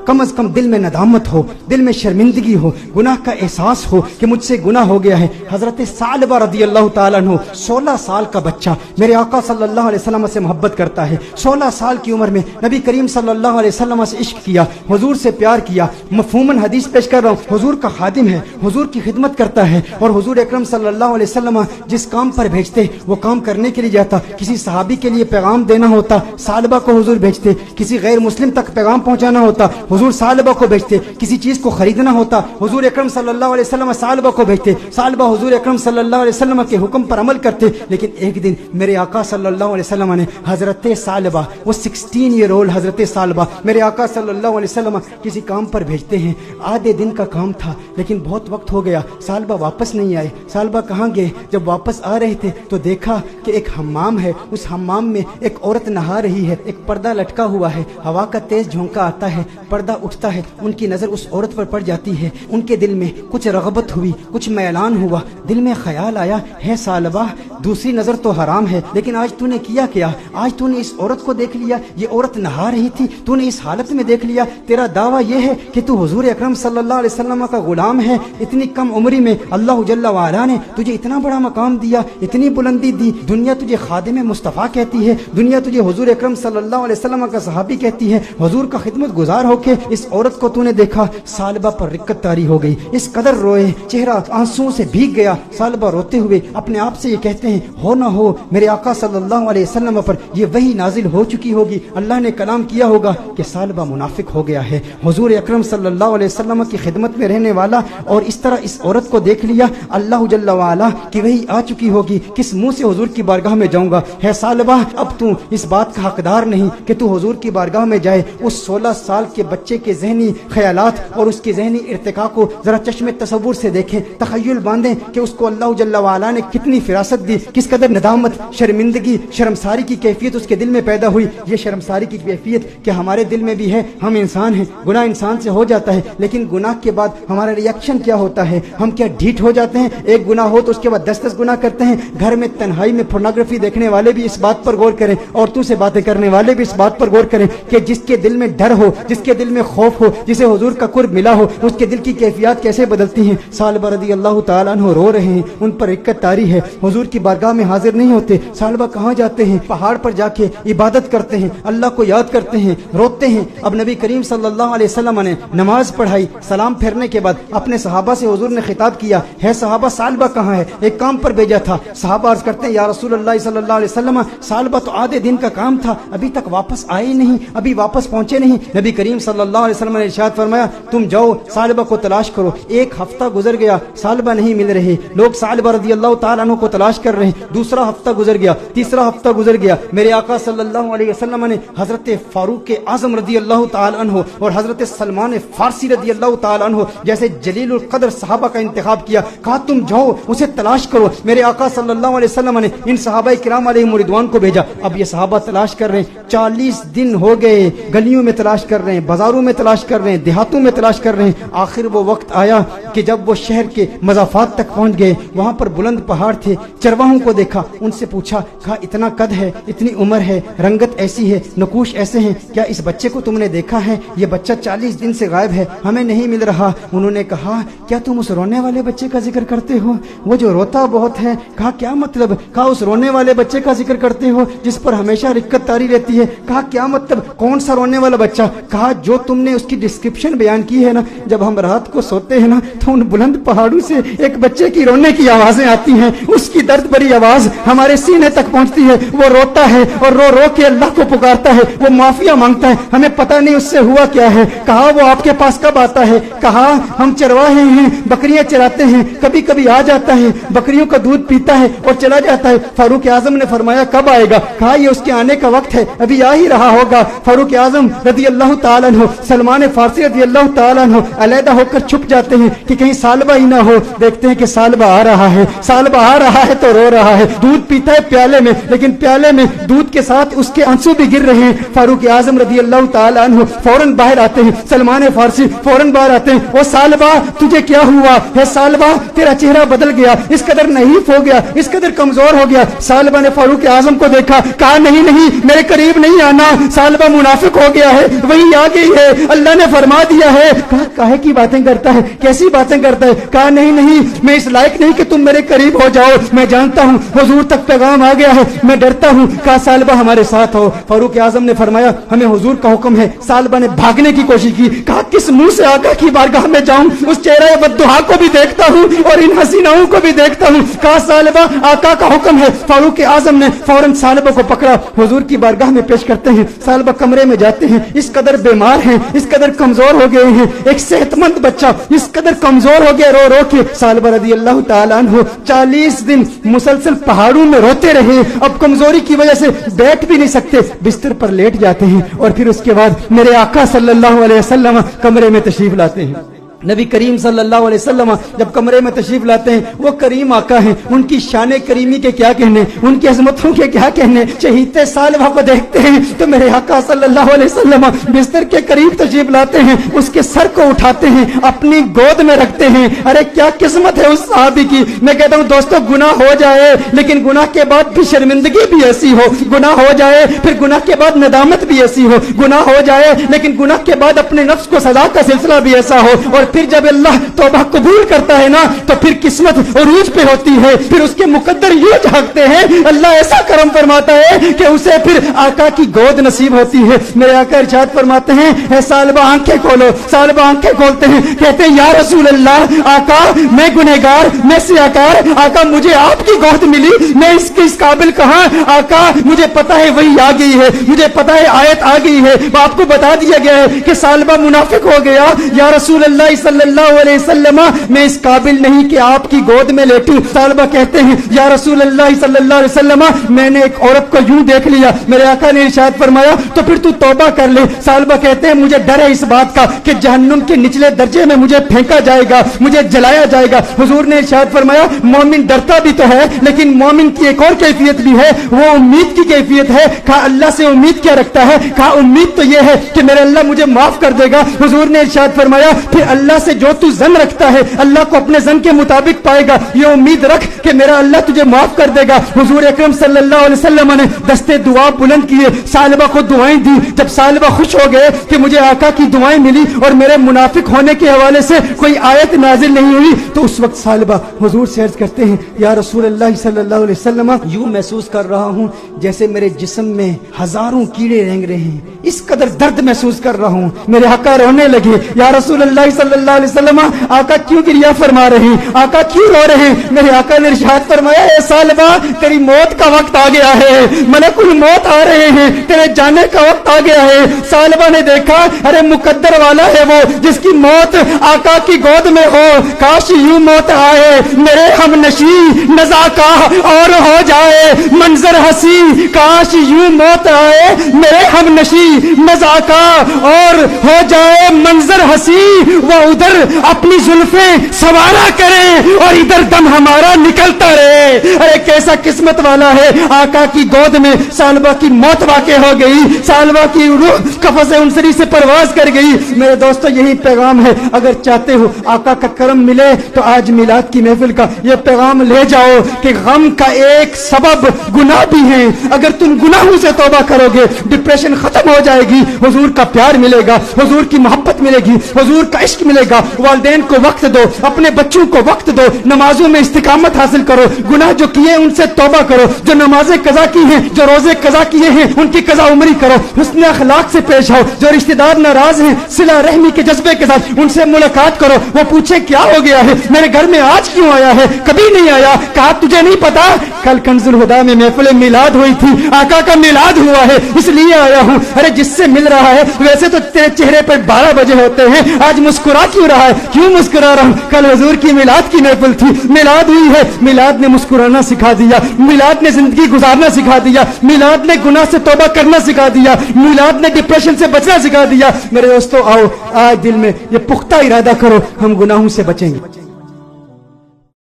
कम अज कम दिल में नदामत हो, दिल में शर्मिंदगी हो, गुनाह का एहसास हो कि मुझसे गुनाह हो गया है। हजरत सालबा रदी अल्लाह ताला अन्हु 16 साल का बच्चा मेरे आका सल्लल्लाहु अलैहि वसल्लम से मोहब्बत करता है। 16 साल की उम्र में नबी करीम सल्लल्लाहु अलैहि वसल्लम से इश्क किया, हुजूर से प्यार किया। मफहूमन हदीस पेश कर रहा हूँ, हुजूर का खादिम है, हुजूर की खिदमत करता है और हुजूर अकरम सल्लल्लाहु अलैहि वसल्लम जिस काम पर भेजते वो काम करने के लिए जाता। किसी सहाबी के लिए पैगाम देना होता, सालबा को हुजूर भेजते। किसी गैर मुस्लिम तक पैगाम पहुंचाना होता, हुजूर सालबा को भेजते। किसी चीज को खरीदना होता, हुजूर अकरम सल्लल्लाहु अलैहि वसल्लम सालबा को भेजते। सालबा हुजूर अकरम सल्लल्लाहु अलैहि वसल्लम के हुक्म पर अमल करते। लेकिन एक दिन मेरे आका सल्लल्लाहु अलैहि वसल्लम ने हजरत सालबा, वो 16 ईयर ओल्ड हजरत सालबा मेरे आका सल्लल्लाहु अलैहि वसल्लम किसी काम पर भेजते हैं। आधे दिन का काम था लेकिन बहुत वक्त हो गया, सालबा वापस नहीं आए। सालबा कहाँ गए? जब वापस आ रहे थे तो देखा कि एक हम्माम है, उस हम्माम में एक औरत नहा रही है, एक पर्दा लटका हुआ है, हवा का तेज झोंका आता है, पर्दा उठता है, उनकी नजर उस औरत पर पड़ जाती है। उनके दिल में कुछ रगबत हुई, कुछ मैलान हुआ, दिल में ख्याल आया, है सालबा दूसरी नजर तो हराम है लेकिन आज तूने किया क्या? आज तूने इस औरत को देख लिया, ये औरत नहा रही थी, तूने इस हालत में देख लिया। तेरा दावा यह है कि तू हुजूर अकरम सल्लल्लाहु अलैहि वसल्लम का गुलाम है। इतनी कम उम्री में अल्लाह जल्ला वाला ने तुझे इतना बड़ा मकाम दिया, इतनी बुलंदी दी। दुनिया तुझे खादिम मुस्तफ़ा कहती है, दुनिया तुझे हुजूर अकरम सल्लल्लाहु अलैहि वसल्लम का सहाबी कहती है। हुजूर का खिदमत गुजार होके इस औरत को तूने देखा। सालबा पर रिक्कत तारी हो गई, इस कदर रोए, चेहरा आंसुओं से भीग गया। सालबा रोते हुए अपने आप से ये कहते हैं, हो ना हो मेरे आका सल्लल्लाहु अलैहि वसल्लम पर ये वही नाजिल हो चुकी होगी, अल्लाह ने कलाम किया होगा कि सालबा मुनाफिक हो गया है। हुजूर अकरम सल्लल्लाहु अलैहि वसल्लम की खिदमत में रहने वाला और इस तरह इस औरत को देख लिया, अल्लाह जल्ला वाला की वही आ चुकी होगी, किस मुंह से हुजूर की बारगाह में जाऊंगा? है सालबा अब तू इस बात का हकदार नहीं कि तू हुजूर की बारगाह में जाए। उस 16 साल के बच्चे के ज़हनी ख्यालात और उसके ज़हनी इर्तिका को जरा चश्मे तसव्वुर से देखें, तखय्युल बांधें कि उसको अल्लाह जल्ला वाला ने कितनी फिरासत दी, किस कदर नदामत, शर्मिंदगी, शर्मसारी की कैफियत उसके दिल में पैदा हुई। ये शर्मसारी की कैफियत कि हमारे दिल में भी है, हम इंसान हैं, गुनाह इंसान से हो जाता है, लेकिन गुनाह के बाद हमारा रिएक्शन क्या होता है? हम क्या ढीठ हो जाते हैं? एक गुनाह हो तो उसके बाद 10-10 गुनाह करते हैं। घर में तन्हाई में पोर्नोग्राफी देखने वाले भी इस बात पर गौर करें, औरतों से बातें करने वाले भी इस बात पर गौर करें कि जिसके दिल में डर हो, जिसके दिल में खौफ हो, जिसे हुजूर का कुर्ब मिला हो, उसके दिल की कैफियत कैसे बदलती हैं। सालबा रदी अल्लाह ताला अन्हु रो रहे हैं, उन पर रिक्कत तारी है, हुजूर की बारगाह में हाजिर नहीं होते। सालबा कहाँ जाते हैं? पहाड़ पर जाके इबादत करते हैं, अल्लाह को याद करते हैं, रोते हैं। अब नबी करीम सल्लल्लाहु अलैहि वसल्लम ने नमाज पढ़ाई, सलाम फेरने के बाद अपने सहाबा से हुजूर ने खिताब किया, है सहाबा सालबा कहाँ है? एक काम पर भेजा था। सहाबा अर्ज करते हैं, या रसूलुल्लाह सल्लल्लाहु अलैहि वसल्लम सालबा तो आधे दिन का काम था, अभी तक वापस आए नहीं, अभी वापस पहुंचे नहीं। नबी करीम सल्लल्लाहु अलैहि वसल्लम ने इरशाद फरमाया, तुम जाओ सालबा को तलाश करो। एक हफ्ता गुजर गया, सालबा नहीं मिल रहे, लोग सालबा रदी अल्लाह ताला अन्हु को तलाश कर रहे हैं। दूसरा हफ्ता गुजर गया, तीसरा हफ्ता गुजर गया। मेरे आका सल्लल्लाहु अलैहि वसल्लम ने हजरत फारूक आजम रदी अल्लाह ताला अन्हु और हजरत सलमान फारसी रदी अल्लाह ताला अन्हु जैसे जलीलुल कदर सहाबा का इंतखाब किया, कहा तुम जाओ उसे तलाश करो। मेरे आका सल्लल्लाहु अलैहि वसल्लम ने इन सहाबा किराम अलैहिम रिदवान को भेजा। अब ये सहाबा तलाश कर रहे हैं, 40 दिन हो गए, गलियों में तलाश कर रहे हैं, बाजारों में तलाश कर रहे हैं, देहातों में तलाश कर रहे हैं। आखिर वो वक्त आया कि जब वो शहर के मज़ाफात तक पहुंच गए, वहां पर बुलंद पहाड़ थे। चरवाहों को देखा, उनसे पूछा, कहा इतना कद है, इतनी उम्र है, रंगत ऐसी है, नकूश ऐसे हैं, क्या इस बच्चे को तुमने देखा है? ये बच्चा 40 दिन से गायब है, हमें नहीं मिल रहा। उन्होंने कहा, क्या तुम उस रोने वाले बच्चे का जिक्र करते हो, वो जो रोता बहुत है? कहा क्या मतलब? कहा उस रोने वाले बच्चे का जिक्र करते हो जिस पर हमेशा रिक्कत तारी रहती है? कहा क्या मतलब, कौन सा रोने वाला बच्चा? कहा जो तुमने उसकी डिस्क्रिप्शन बयान की है ना, जब हम रात को सोते हैं ना तो उन बुलंद पहाड़ों से एक बच्चे की रोने की आवाजें आती हैं, उसकी दर्द भरी आवाज हमारे सीने तक पहुंचती है, वो रोता है और रो रो के अल्लाह को पुकारता है, वो माफिया मांगता है, हमें पता नहीं उससे हुआ क्या है। कहा वो आपके पास कब आता है? कहा हम चरवाहे हैं, बकरियां चराते हैं, कभी कभी आ जाता है, बकरियों का दूध पीता है और चला जाता है। फारूक आजम ने फरमाया कब आएगा? कहा ये उसके आने का वक्त है, अभी आ ही रहा होगा। फारूक आजम रदी अल्लाह ताला अन्हु عنہ سلمان فارسی رضی اللہ تعالیٰ عنہ علیحدہ ہو کر چھپ جاتے ہیں کہ کہیں سالبہ ہی نہ ہو. دیکھتے ہیں کہ سالبہ آ رہا ہے, سالبہ آ رہا ہے تو رو رہا ہے. دودھ پیتا ہے پیالے میں, لیکن پیالے میں دودھ کے ساتھ اس کے آنسو بھی گر رہے ہیں. فاروق اعظم رضی اللہ تعالیٰ عنہ فوراً باہر آتے ہیں. سلمان فارسی فوراً باہر آتے ہیں. او سالبہ تجھے کیا ہوا ہے؟ سالبہ تیرا چہرہ بدل گیا, اس قدر نحیف ہو گیا, اس قدر کمزور ہو گیا. سالبہ نے فاروق اعظم کو دیکھا, کہا نہیں نہیں میرے قریب نہیں آنا, سالبہ منافق ہو گیا ہے, وہی آ گئی ہے, اللہ نے فرما دیا ہے. کہا کاہے کی باتیں کرتا ہے, کیسی باتیں کرتا ہے؟ کہا نہیں نہیں میں اس لائق نہیں کہ تم میرے قریب ہو جاؤ, میں جانتا ہوں حضور تک پیغام آ گیا ہے, میں ڈرتا ہوں. کہا سالبہ ہمارے ساتھ ہو. فاروق اعظم نے فرمایا ہمیں حضور کا حکم ہے. سالبہ نے بھاگنے کی کوشش کی. کہا کس منہ سے آقا کی بارگاہ میں جاؤں, اس چہرہ بددعا کو بھی دیکھتا ہوں اور ان حسیناؤں کو بھی دیکھتا ہوں. کہا سالبہ آقا کا حکم ہے. فاروق اعظم نے فوراً سالبہ کو پکڑا, حضور کی بارگاہ میں پیش کرتے ہیں. سالبہ کمرے میں جاتے ہیں, اس قدر بیمار ہیں, اس قدر کمزور ہو گئے ہیں, ایک صحت مند بچہ اس قدر کمزور ہو گیا رو رو کے. سالبہ رضی اللہ تعالیٰ عنہ 40 دن مسلسل پہاڑوں میں روتے رہے. اب کمزوری کی وجہ سے بیٹھ بھی نہیں سکتے, بستر پر لیٹ جاتے ہیں. اور پھر اس کے بعد میرے آقا صلی اللہ علیہ وسلم کمرے میں تشریف لاتے ہیں. نبی کریم صلی اللہ علیہ وسلم جب کمرے میں تشریف لاتے ہیں, وہ کریم آقا ہیں, ان کی شان کریمی کے کیا کہنے, ان کی عظمتوں کے کیا کہنے. شہیدِ سالبہ کو دیکھتے ہیں تو میرے آقا صلی اللہ علیہ وسلم بستر کے قریب تشریف لاتے ہیں, اس کے سر کو اٹھاتے ہیں, اپنی گود میں رکھتے ہیں. ارے کیا قسمت ہے اس صحابی کی. میں کہتا ہوں دوستو, گناہ ہو جائے لیکن گناہ کے بعد بھی شرمندگی بھی ایسی ہو, گناہ ہو جائے پھر گناہ کے بعد ندامت بھی ایسی ہو, گناہ ہو جائے لیکن گناہ کے بعد اپنے نفس کو سزا کا سلسلہ بھی ایسا ہو. اور پھر جب اللہ توبہ قبول کرتا ہے نا تو پھر قسمت عروج پہ ہوتی ہے, پھر اس کے مقدر یوں جھانکتے ہیں, اللہ ایسا کرم فرماتا ہے کہ اسے پھر آقا کی گود نصیب ہوتی ہے. میرے آقا ارشاد فرماتے ہیں اے سالبہ آنکھیں کھولو. سالبہ آنکھیں کھولتے ہیں, کہتے ہیں یا رسول اللہ, آقا میں گنہگار, میں سیاکار, آقا مجھے آپ کی گود ملی, میں اس قابل کہاں. آقا مجھے پتا ہے وہی آ گئی ہے, مجھے پتا ہے آیت آ گئی ہے, آپ کو بتا دیا گیا ہے کہ سالبہ منافق ہو گیا. یا رسول اللہ صلی اللہ علیہ وسلم میں اس قابل نہیں کہ آپ کی گود میں لیٹوں. سالبہ کہتے ہیں یا رسول اللہ صلی اللہ علیہ وسلم میں نے ایک عورت کو یوں دیکھ لیا. میرے آقا نے ارشاد فرمایا تو پھر تو توبہ کر لے. سالبہ کہتے ہیں مجھے ڈر ہے اس بات کا کہ جہنم کے نچلے درجے میں مجھے پھینکا جائے گا, مجھے جلایا جائے گا. حضور نے ارشاد فرمایا مومن ڈرتا بھی تو ہے لیکن مومن کی ایک اور کیفیت بھی ہے, وہ امید کی کیفیت ہے. کہا اللہ سے امید کیا رکھتا ہے؟ کہا امید تو یہ ہے کہ میرے اللہ مجھے معاف کر دے گا. حضور نے ارشاد فرمایا پھر اللہ سے جو تو زن رکھتا ہے اللہ کو اپنے زن کے مطابق پائے گا, یہ امید رکھ کہ میرا اللہ تجھے معاف کر دے گا. حضور اکرم صلی اللہ علیہ وسلم نے دستے دعا بلند کیے, سالبہ کو دعائیں دی. جب سالبہ خوش ہو گئے کہ مجھے آقا کی دعائیں ملی اور میرے منافق ہونے کے حوالے سے کوئی آیت نازل نہیں ہوئی, تو اس وقت سالبہ حضور سے عرض کرتے ہیں یا رسول اللہ صلی اللہ علیہ وسلم یوں محسوس کر رہا ہوں جیسے میرے جسم میں ہزاروں کیڑے رینگ رہے ہیں, اس قدر درد محسوس کر رہا ہوں. میرے آقا رونے لگے, یا رسول اللہ صلی اللہ علیہ وسلم آقا کیوں گریہ فرما رہے ہیں, آقا کیوں رو رہے ہیں؟ میرے آقا نے ارشاد فرمایا اے سالبہ تیری موت کا وقت آ گیا ہے, ملک الموت آ رہے ہیں, تیرے جانے کا وقت آ گیا ہے. سالبہ نے دیکھا ارے مقدر والا ہے وہ جس کی موت آقا کی گود میں ہو, کاش یوں موت آئے میرے ہم نشی نزاکا اور ہو جائے منظر ہنسی, کاش یوں موت آئے میرے ہم نشی نزاکا اور ہو جائے منظر ہنسی. وہ ادھر اپنی زلفیں سوارا کرے اور ادھر دم ہمارا نکلتا رہے. ارے کیسا قسمت والا ہے, آقا کی گود میں سالبہ کی موت واقع ہو گئی, سالبہ کی روح قفس انصری سے پرواز کر گئی. میرے دوستو یہی پیغام ہے, اگر چاہتے ہو آقا کا کرم ملے تو آج میلاد کی محفل کا یہ پیغام لے جاؤ کہ غم کا ایک سبب گناہ بھی ہے. اگر تم گناہوں سے توبہ کرو گے ڈپریشن ختم ہو جائے گی, حضور کا پیار ملے گا, حضور کی محبت ملے گی, حضور کا عشق ملے گا. والدین کو وقت دو, اپنے بچوں کو وقت دو, نمازوں میں استقامت حاصل کرو, گناہ جو کیے ان سے توبہ کرو, جو نمازیں قضا کی ہیں, جو روزے قضا کیے ہیں ان کی قضا عمری کرو, حسن اخلاق سے پیش آؤ. جو رشتہ دار ناراض ہیں صلہ رحمی کے جذبے کے ساتھ ان سے ملاقات کرو, وہ پوچھے کیا ہو گیا ہے, میرے گھر میں آج کیوں آیا ہے, کبھی نہیں آیا. کہا تجھے نہیں پتا کل کنز الہدیٰ میں محفل میلاد ہوئی تھی, آقا کا میلاد ہوا ہے اس لیے آیا ہوں. ارے جس سے مل رہا ہے ویسے تو تیرے چہرے پر 12 بجے ہوتے ہیں, آج مسکرا کیوں رہا ہے, کیوں مسکرا رہا ہوں؟ کل حضور کی میلاد کی محفل تھی, میلاد ہوئی ہے, میلاد نے مسکرانا سکھا دیا, میلاد نے زندگی گزارنا سکھا دیا, میلاد نے گناہ سے توبہ کرنا سکھا دیا, میلاد نے ڈپریشن سے بچنا سکھا دیا. میرے دوستو آؤ آج دل میں یہ پختہ ارادہ کرو, ہم گناہوں سے بچیں گے.